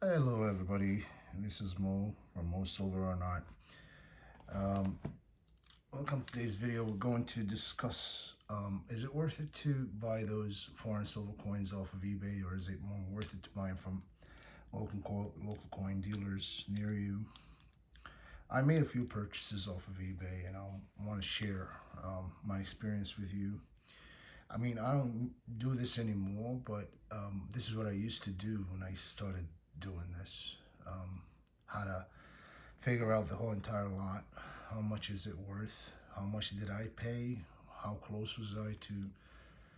Hello everybody, this is Mo from Mo Silver or Not. Um, Welcome to today's video. We're going to discuss is it worth it to buy those foreign silver coins off of eBay, or is it more worth it to buy them from local coin dealers near you? I made a few purchases off of eBay and I want to share my experience with you. I mean, I don't do this anymore, but this is what I used to do when I started doing this. How to figure out the whole entire lot. How much is it worth? How much did I pay? How close was I to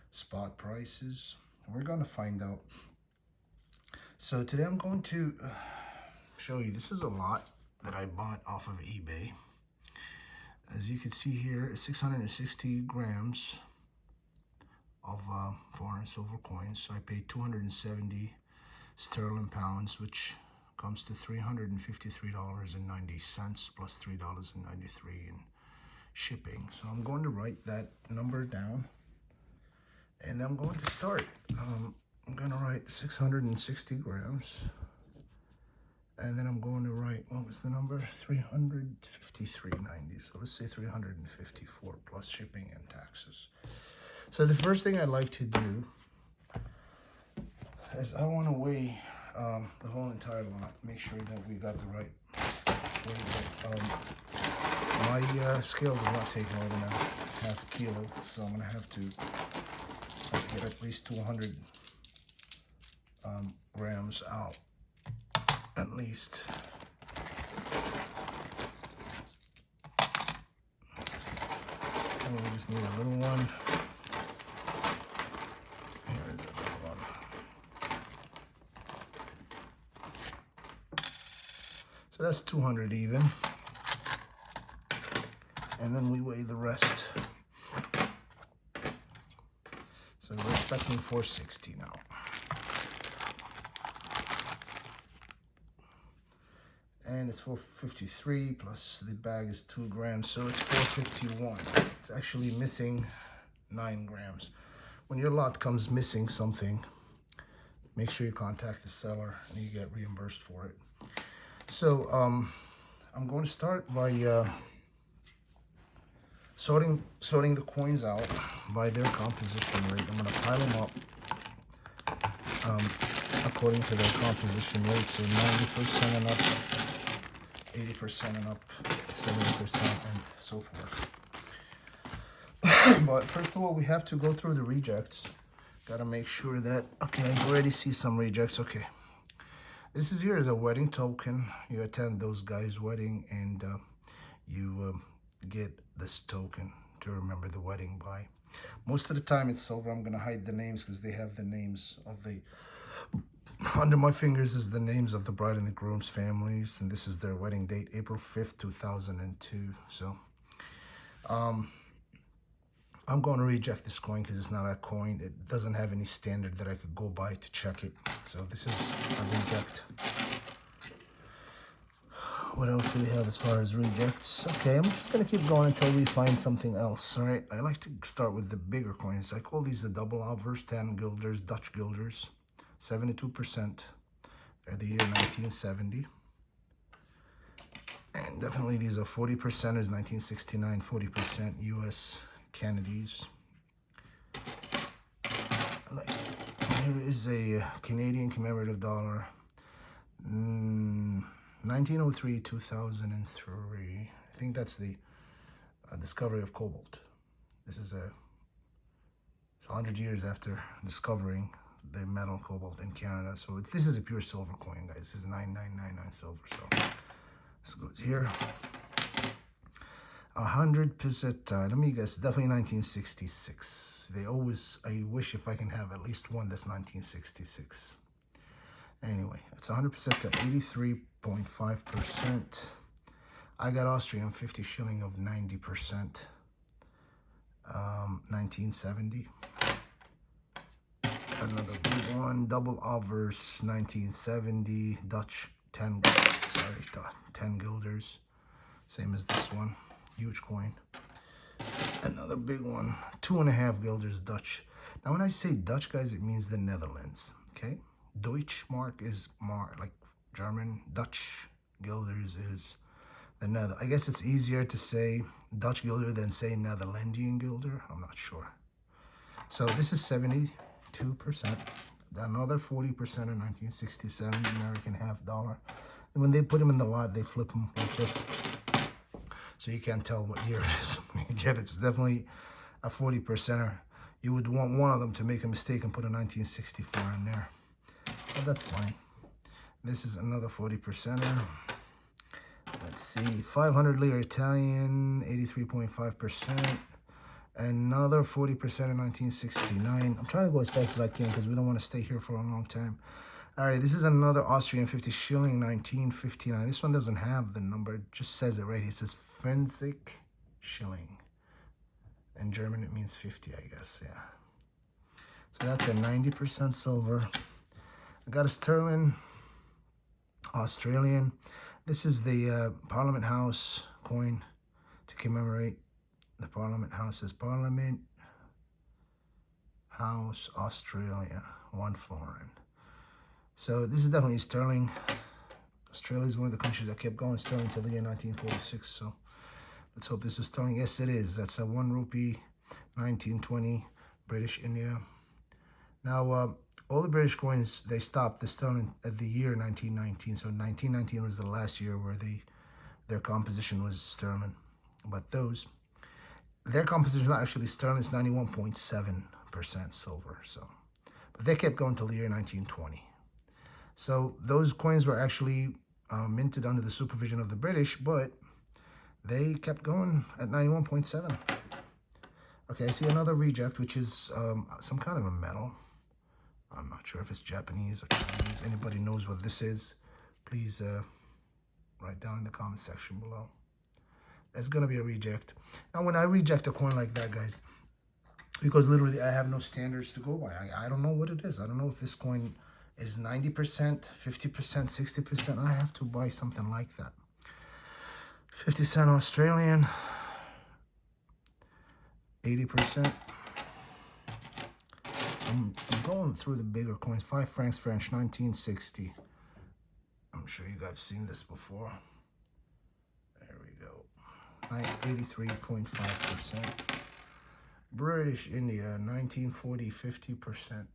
spot prices? And we're going to find out. So today I'm going to show you, this is a lot that I bought off of eBay. As you can see here, it's 660 grams of foreign silver coins. So I paid 270 sterling pounds, which comes to $353.90 plus $3.93 in shipping. So I'm going to write that number down and I'm going to start. I'm going to write 660 grams and then I'm going to write, what was the number? 353.90. So let's say 354 plus shipping and taxes. So the first thing I'd like to do is I want to weigh the whole entire lot, make sure that we got the right weight. My scale does not take more than a half kilo, so I'm going to have to get at least 200 grams out, at least. And we just need a little one. So that's 200 even. And then we weigh the rest. So we're expecting 460 now. And it's 453 plus the bag is 2 grams, so it's 451. It's actually missing 9 grams. When your lot comes missing something, make sure you contact the seller and you get reimbursed for it. So I'm going to start by sorting the coins out by their composition rate. I'm going to pile them up according to their composition rate. So 90% and up, 80% and up, 70% and so forth. But first of all, we have to go through the rejects. Got to make sure that, okay, I already see some rejects. Okay. This is here as a wedding token. You attend those guys' wedding and you get this token to remember the wedding by. Most of the time it's silver. I'm going to hide the names because they have the names of the... Under my fingers is the names of the bride and the groom's families. And this is their wedding date, April 5th, 2002. So I'm going to reject this coin because it's not a coin. It doesn't have any standard that I could go by to check it. So this is a reject. What else do we have as far as rejects? Okay, I'm just going to keep going until we find something else. All right, I like to start with the bigger coins. I call these the double obverse 10 guilders, Dutch guilders, 72%. They're the year 1970. And definitely these are 40 percenters, 1969, 40% US Kennedys. Here is a Canadian commemorative dollar, 1903, 2003. I think that's the discovery of cobalt. This is it's 100 years after discovering the metal cobalt in Canada. So this is a pure silver coin, guys. This is 9999 silver. So this goes here. 100%, let me guess, definitely 1966. I wish if I can have at least one that's 1966. Anyway, it's 100% to 83.5%. I got Austrian 50 shilling of 90%, 1970. Another big one, double obverse, 1970, Dutch 10 guilders, same as this one. Huge coin. Another big one, 2.5 guilders Dutch. Now when I say Dutch, guys, it means the Netherlands, okay? Deutschmark is like German, Dutch guilders is the Nether. I guess it's easier to say Dutch guilder than say Netherlandian guilder. I'm not sure. So this is 72%. Another 40% in 1967 American half dollar. And when they put them in the lot, they flip them like this, so you can't tell what year it is when you get it. It's definitely a 40%er. You would want one of them to make a mistake and put a 1964 in there, but that's fine. This is another 40%er. Let's see, 500 lira Italian, 83.5%. Another 40% in 1969. I'm trying to go as fast as I can because we don't want to stay here for a long time. All right, this is another Austrian 50 shilling, 1959. This one doesn't have the number, it just says it right. It says 50 shilling. In German, it means 50, I guess, yeah. So that's a 90% silver. I got a sterling, Australian. This is the Parliament House coin to commemorate the Parliament House. Is Parliament House, Australia, 1 florin. So this is definitely sterling. Australia is one of the countries that kept going sterling until the year 1946. So let's hope this is sterling. Yes, it is. That's a 1 rupee, 1920, British India. Now, all the British coins, they stopped the sterling at the year 1919. So 1919 was the last year where their composition was sterling. But their composition is not actually sterling. It's 91.7% silver. So, but they kept going till the year 1920. So those coins were actually minted under the supervision of the British, but they kept going at 91.7. Okay, I see another reject, which is some kind of a metal. I'm not sure if it's Japanese or Chinese. Anybody knows what this is, please write down in the comment section below. It's going to be a reject. Now, when I reject a coin like that, guys, because literally I have no standards to go by. I don't know what it is. I don't know if this coin is 90%, 50%, 60%. I have to buy something like that. 50 cent Australian, 80%. I'm going through the bigger coins. 5 francs French, 1960. I'm sure you guys have seen this before. There we go. 83.5%. British India, 1940, 50%.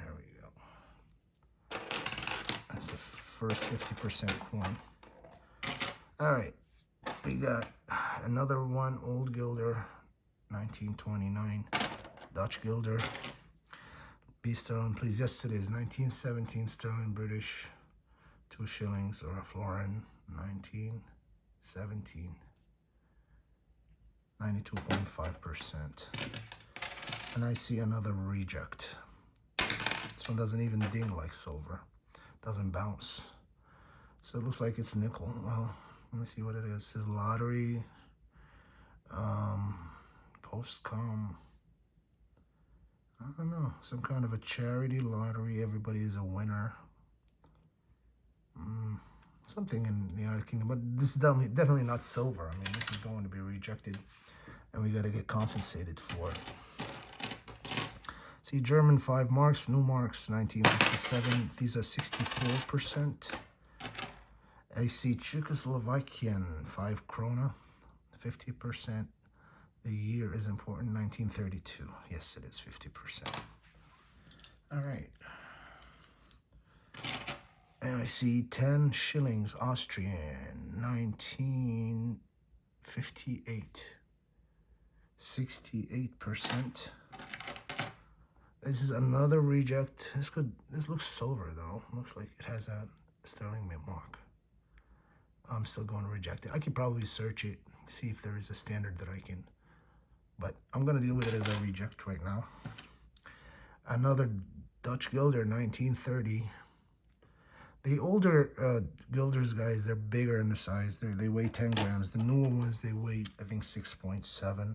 There we go. That's the first 50% coin. All right, we got another one, old guilder, 1929, Dutch guilder. Be sterling, please. Yes, it is. 1917 sterling British, 2 shillings or a florin. 1917, 92.5%. And I see another reject. This one doesn't even ding like silver. Doesn't bounce. So it looks like it's nickel. Well, let me see what it is. It says lottery, postcom. I don't know. Some kind of a charity lottery. Everybody is a winner. Something in the United Kingdom. But this is definitely not silver. I mean, this is going to be rejected. And we got to get compensated for it. See, German 5 marks, new marks, 1957. These are 64%. I see Czechoslovakian 5 krona, 50%. The year is important, 1932. Yes, it is 50%. All right. And I see 10 shillings Austrian, 1958. 68%. This is another reject. This looks silver though. Looks like it has a sterling mint mark. I'm still going to reject it. I could probably search it, see if there is a standard that I can, but I'm going to deal with it as a reject right now. Another Dutch guilder, 1930. The older guilders, guys, they're bigger in the size. They weigh 10 grams. The newer ones, they weigh, I think, 6.7.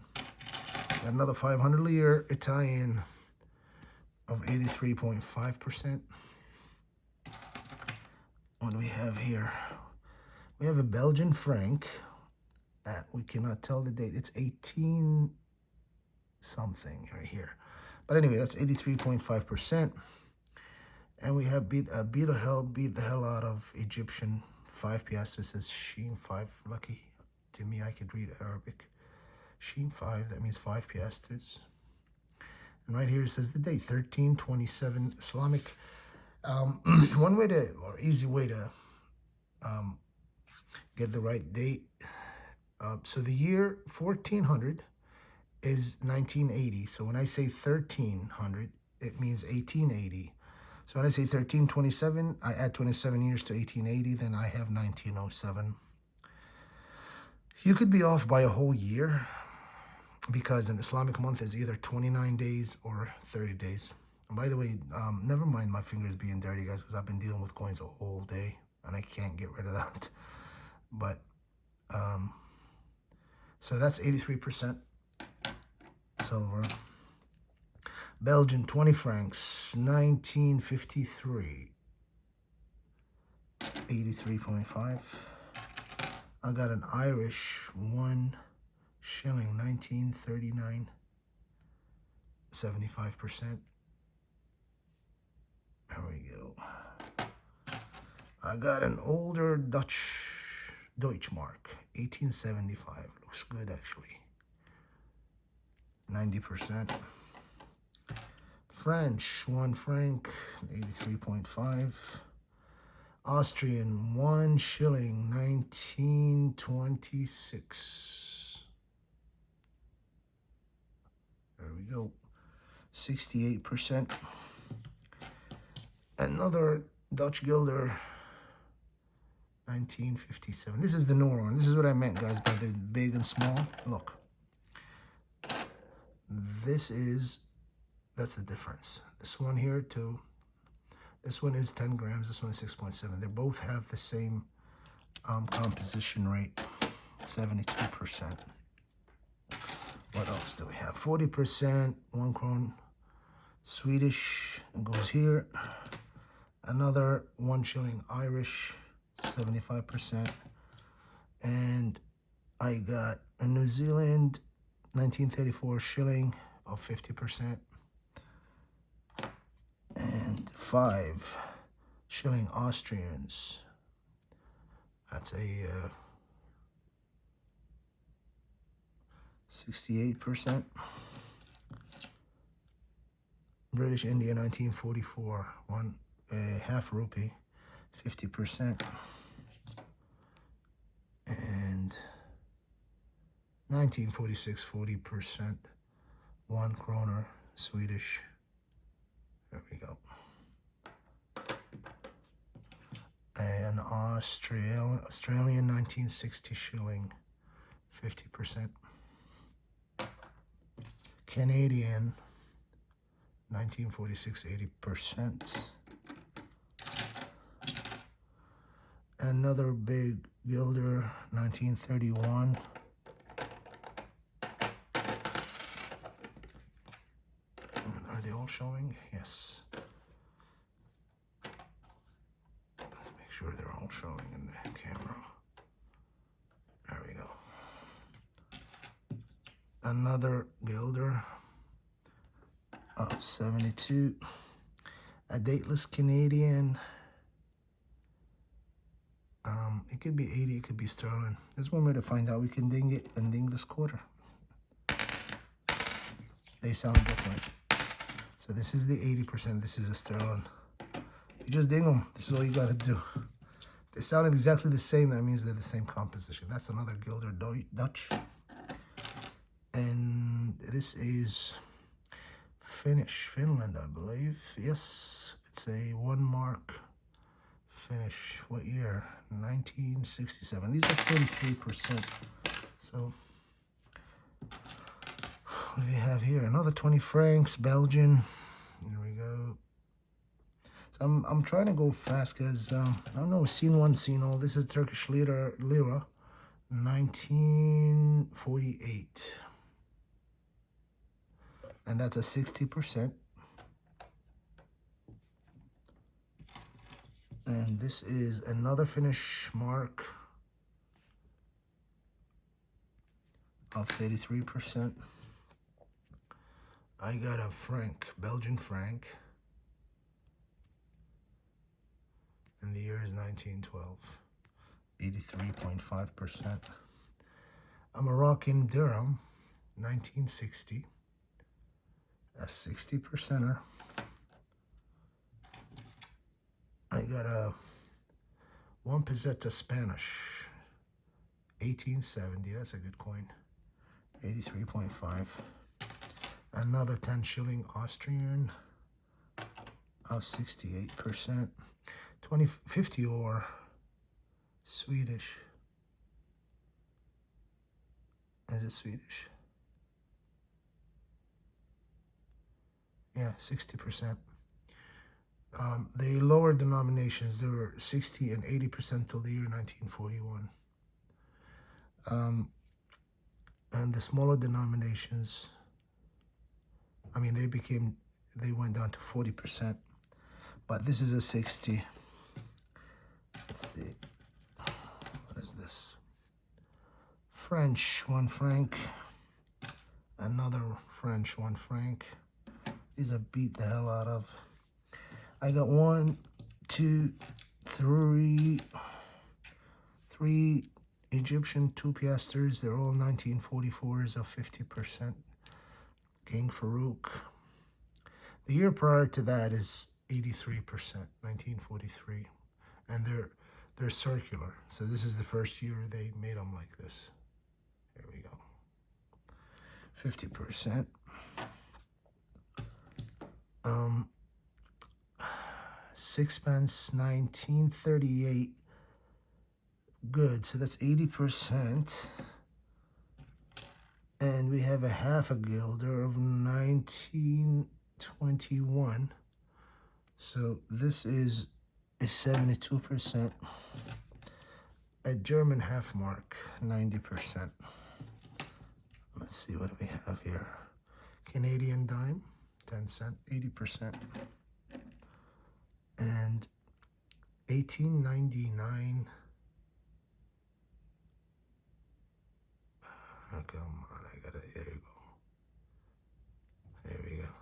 Another 500 lira Italian of 83.5%. What do we have here? We have a Belgian franc. We cannot tell the date. It's 18 something right here. But anyway, that's 83.5%. And we have beat the hell out of Egyptian 5 piastres. It says Sheen 5. Lucky to me, I could read Arabic. Sheen 5, that means 5 piastres. And right here it says the date, 1327 Islamic. One way to, or easy way to get the right date. So the year 1400 is 1980. So when I say 1300, it means 1880. So when I say 1327, I add 27 years to 1880, then I have 1907. You could be off by a whole year because an Islamic month is either 29 days or 30 days. And by the way, never mind my fingers being dirty, guys, because I've been dealing with coins all day and I can't get rid of that. But, so that's 83% silver. Belgian 20 francs, 1953, 83.5. I got an Irish 1 shilling, 1939, 75%. There we go. I got an older Deutschmark, 1875. Looks good, actually. 90%. French, 1 franc, 83.5. Austrian, 1 shilling, 1926. There we go. 68%. Another Dutch guilder, 1957. This is the newer one. This is what I meant, guys, by the big and small. Look. That's the difference. This one here, too. This one is 10 grams. This one is 6.7. They both have the same composition rate, 72%. What else do we have? 40%, 1 krone. Swedish goes here. Another 1 shilling Irish, 75%. And I got a New Zealand 1934 shilling of 50%. And 5 shilling Austrians. That's a 68%. British India 1944, half rupee, 50%. And 1946, 40%. 1 kroner, Swedish. There we go. And Australian 1960 shilling, 50%. Canadian 1946, 80%. Another big guilder, 1931. Are they all showing? Yes. Let's make sure they're all showing in the camera. There we go. Another guilder of 72. A dateless Canadian. It could be 80, it could be sterling. There's one way to find out. We can ding it and ding this quarter. They sound different. So this is the 80%, this is a sterling. You just ding them. This is all you gotta do. If they sound exactly the same, that means they're the same composition. That's another guilder Dutch. And this is Finland, I believe. Yes, it's a 1 mark Finnish. What year? 1967. These are 33%. So what do we have here? Another 20 francs, Belgian. There we go. So I'm trying to go fast because I don't know, seen one, seen all. This is Turkish lira, 1948. And that's a 60%. And this is another Finnish mark of 33%. I got a franc, Belgian franc. is 1912. 83.5%. A Moroccan dirham, 1960. A 60%er. I got a 1 peseta Spanish, 1870. That's a good coin. 83.5. Another 10 shilling Austrian of 68%. 50 or Swedish. Is it Swedish? Yeah, 60%. The lower denominations, they were 60 and 80% till the year 1941. And the smaller denominations, I mean, they went down to 40%. But this is a 60. Let's see. What is this? French, 1 franc. Another French, 1 franc. These are beat the hell out of. I got 1, 2, 3 Egyptian 2 piasters. They're all 1944s of 50%. King Farouk. The year prior to that is 83%, 1943. And they're circular. So this is the first year they made them like this. There we go. 50%. Sixpence, 1938. Good, so that's 80%. And we have a half a guilder of 1921. So this is a 72%. A German half mark, 90%. Let's see, what do we have here? Canadian dime, 10 cent, 80%. And 1899. Oh, come on, I got it. There you go. There we go.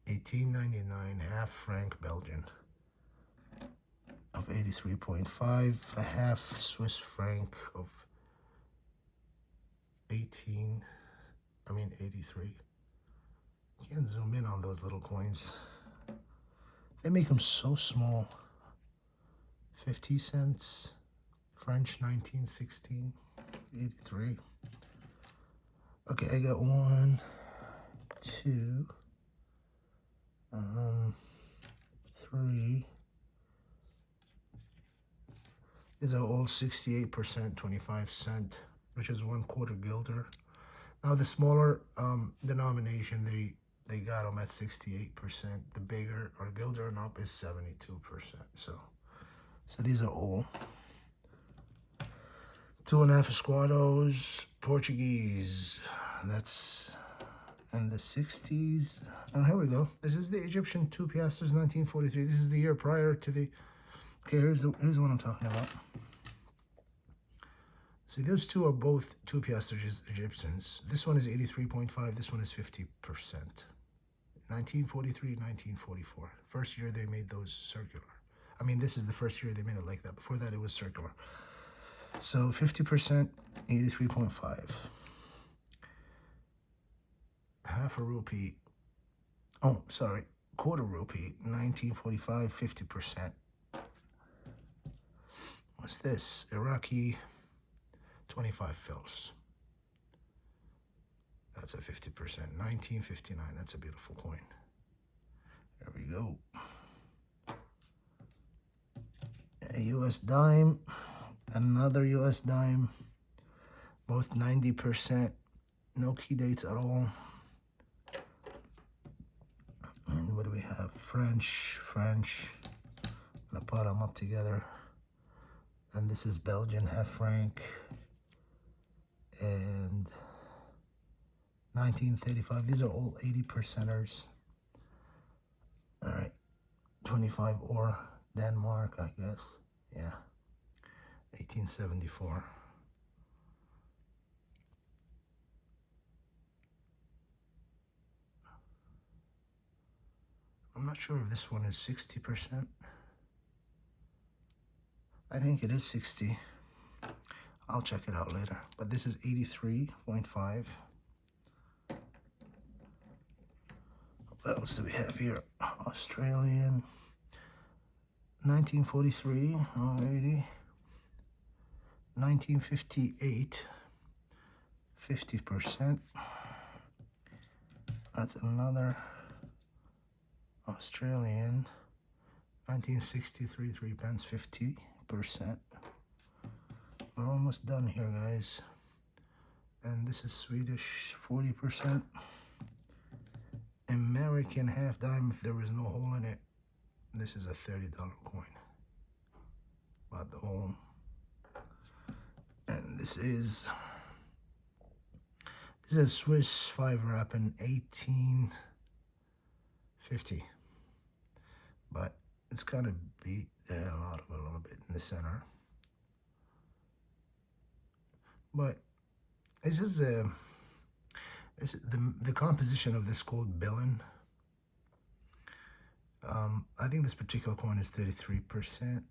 1899, half franc Belgian of 83.5, a half Swiss franc of 83. You can't zoom in on those little coins. They make them so small. 50 cents, French, 1916, 83. Okay, I got 1, 2, 3. These are all 68%, 25 cent, which is 1/4 guilder. Now the smaller denomination, they got them at 68%. The bigger, or guilder and up, is 72%. So these are all 2.5 escuados, Portuguese. That's in the 60s. Oh, here we go. This is the Egyptian 2 piasters, 1943. This is the year prior to the. Okay, here's the one I'm talking about. See, those two are both 2 piasters Egyptians. This one is 83.5. This one is 50%. 1943, 1944. First year they made those circular. I mean, this is the first year they made it like that. Before that, it was circular. So 50%, 83.5. Half a rupee. Oh, sorry. 1/4 rupee, 1945, 50%. What's this? Iraqi 25 fils. That's a 50%. 1959. That's a beautiful coin. There we go. A US dime. Another US dime. Both 90%. No key dates at all. And what do we have? French. I'm gonna put them up together. And this is Belgian half franc. And 1935. These are all 80%ers. All right. 25 or Denmark, I guess. Yeah. 1874. I'm not sure if this one is 60%. I think it is 60. I'll check it out later. But this is 83.5. What else do we have here? Australian. 1943. Alrighty. 1958. 50%. That's another Australian. 1963, 3 pence, 50%. We're almost done here, guys. And this is Swedish, 40%. American half dime, if there was no hole in it. This is a $30 coin. About the hole. And this is Swiss 5 wrapping, 1850. But it's kind of beat the hell out of it a little bit in the center. But it's just the composition of this called billion. I think this particular coin is 33%.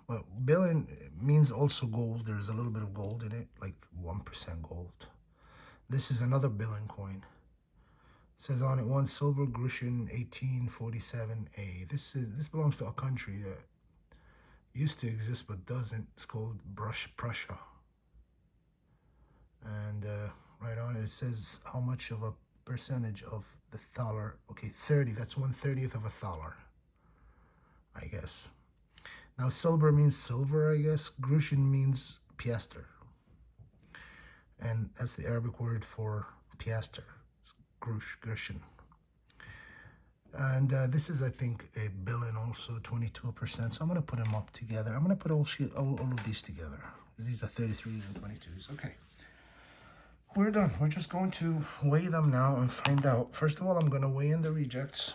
But billion means also gold. There's a little bit of gold in it, like 1% gold. This is another billion coin. It says on it, 1 silver Grecian 1847A. This belongs to a country that used to exist but doesn't. It's called Prussia. And right on it says how much of a percentage of the thaler. Okay, 30. That's 1/30 of a thaler, I guess. Now silver means silver, I guess. Grecian means piaster. And that's the Arabic word for piaster. It's Grecian. And this is, I think, a billion also, 22%. So I'm going to put them up together. I'm going to put all of these together. These are 33s and 22s. Okay. We're done. We're just going to weigh them now and find out. First of all, I'm going to weigh in the rejects.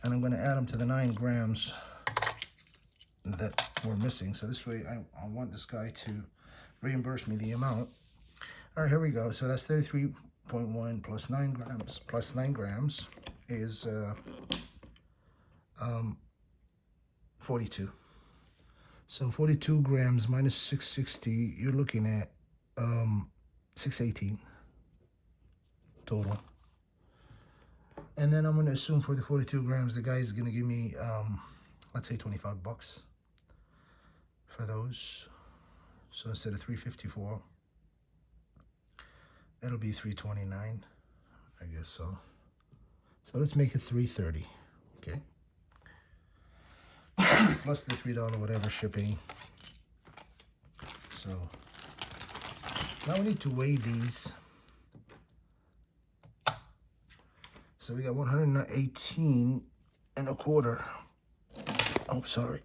And I'm going to add them to the 9 grams that we're missing. So this way, I want this guy to reimburse me the amount. All right, here we go. So that's 33.1 plus 9 grams. Plus 9 grams is 42. So 42 grams minus 660, you're looking at 618 total. And then I'm going to assume for the 42 grams, the guy is going to give me, let's say $25 for those. So instead of 354, it'll be 329, I guess so. So let's make it 330, okay? Plus the $3 whatever shipping. So now we need to weigh these. So we got 118 and a quarter. Oh, sorry.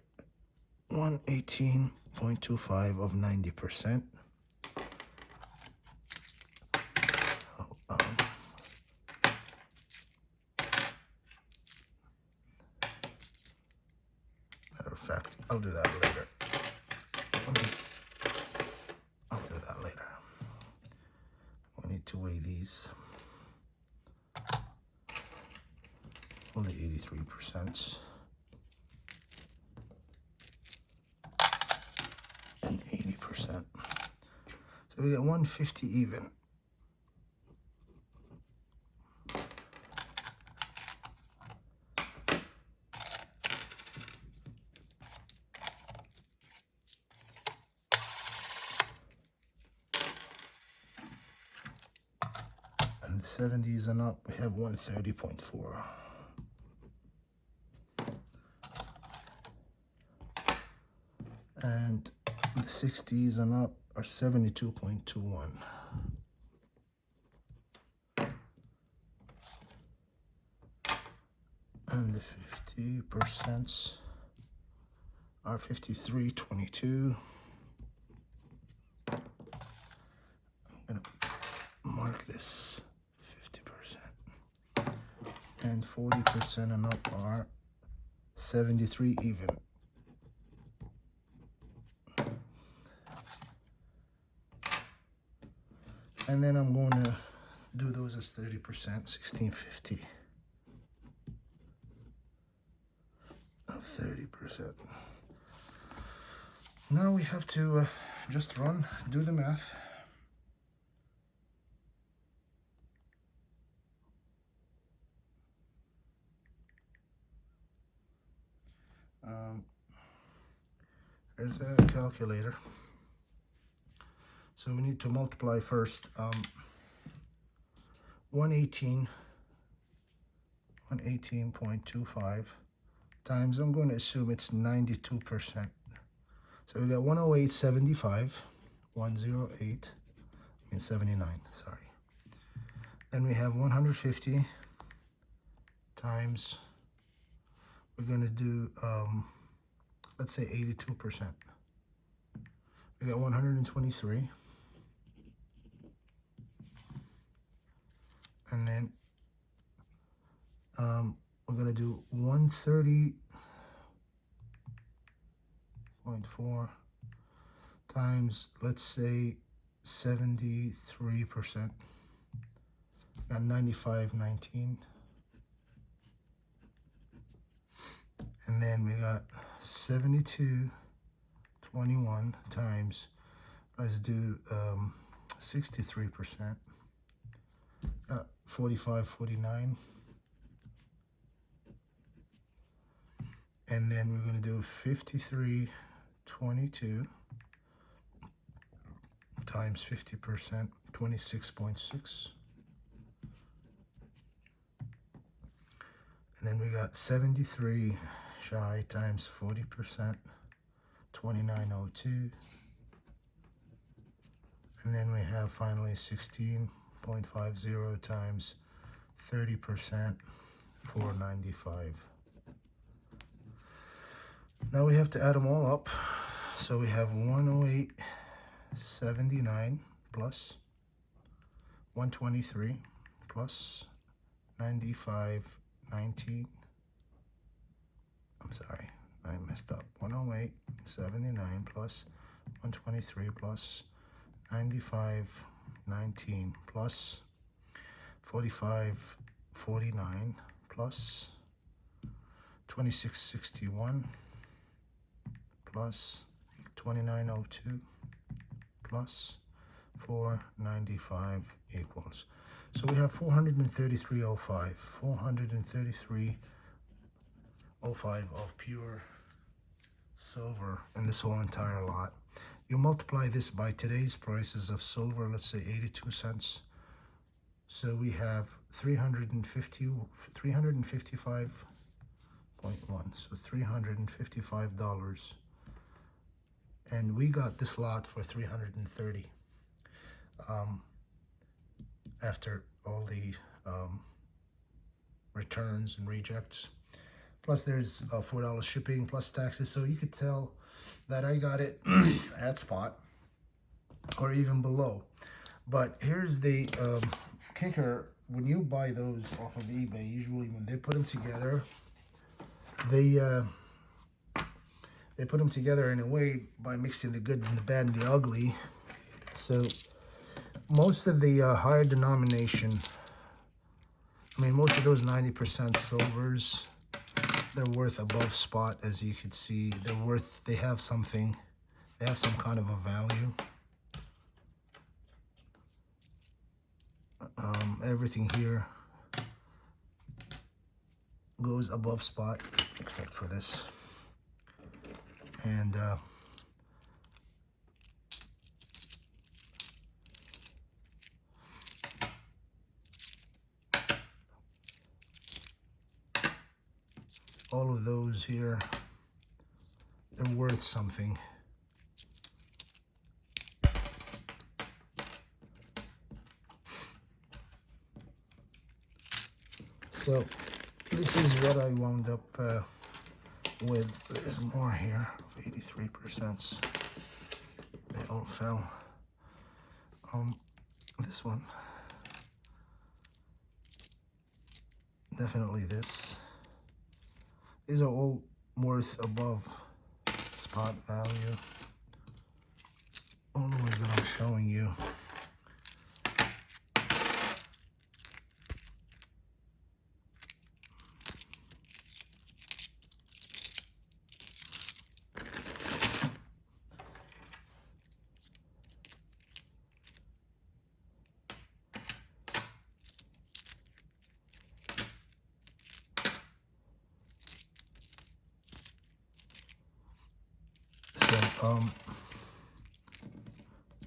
118.25 of 90%. Matter of fact, I'll do that later. I'll do that later. We need to weigh these. Only 83%. And 80%. So we get 150 even. And the 70s and up, we have 130.4. And the 60s and up are 72.21. And the 50% are 53.22. I'm gonna mark this 50%. And 40% and up are 73 even. And then I'm going to do those as 30%, 1650 of 30%. Now we have to just do the math. There's a calculator. So we need to multiply first 118.25 times, I'm going to assume it's 92%. So we got 108.75, 79, sorry. Then we have 150 times, we're going to do, let's say 82%. We got 123. And then we're going to do 130.4 times, let's say 73%. Got 95.19. And then we got 72.21 times, let's do 63%. 45.49. And then we're going to do 53.22 times 50%, 26.6. And then we got 73 shy times 40%, 29.02. And then we have finally 16.50 times 30%, 495. Now we have to add them all up. So we have 108.79 plus 123 plus 95.19. I'm sorry, I messed up. 108.79 plus 123 plus 95.19 plus 45.49 plus 26.61 plus 29.02 plus 495 equals. So we have 433.05. 433.05 of pure silver in this whole entire lot. You multiply this by today's prices of silver, let's say 82 cents. So we have 355.1. So $355. And we got this lot for 330 after all the returns and rejects. Plus there's $4 shipping plus taxes. So you could tell that I got it at spot or even below. But here's the kicker. When you buy those off of eBay, usually when they put them together, they put them together in a way by mixing the good and the bad and the ugly. So most of the higher denomination, I mean, most of those 90% silvers, they're worth above spot, as you can see. They have something, they have some kind of a value. Everything here goes above spot, except for this. And all of those here, they're worth something. So this is what I wound up with. There's more here of 83%. They all fell. This one, definitely this. These are all worth above spot value. All the ones that I'm showing you.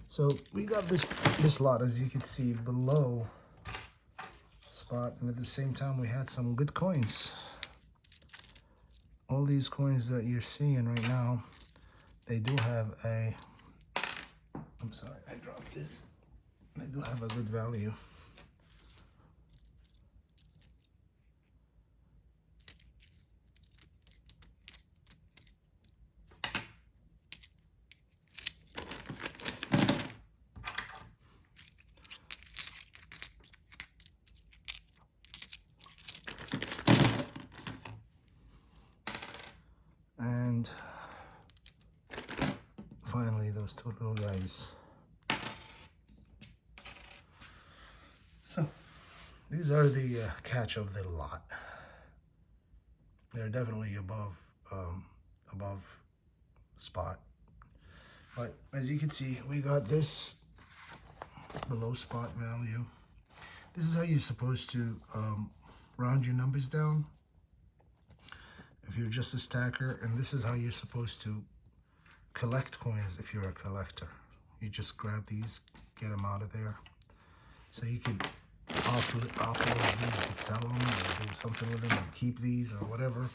So we got this lot, as you can see, below spot, and at the same time we had some good coins. All these coins that you're seeing right now, they do have a, I'm sorry, I dropped this. They do have a good value. And finally, those two little guys. So these are the catch of the lot. They're definitely above spot. But as you can see, we got this below spot value. This is how you're supposed to round your numbers down if you're just a stacker, and this is how you're supposed to collect coins if you're a collector. You just grab these, get them out of there. So you could offload these, you could sell them or do something with them and keep these or whatever.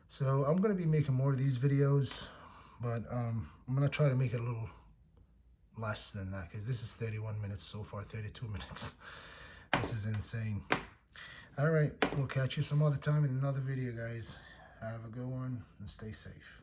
So I'm going to be making more of these videos, but I'm going to try to make it a little less than that, because this is 31 minutes so far, 32 minutes. This is insane. All right, we'll catch you some other time in another video, guys. Have a good one and stay safe.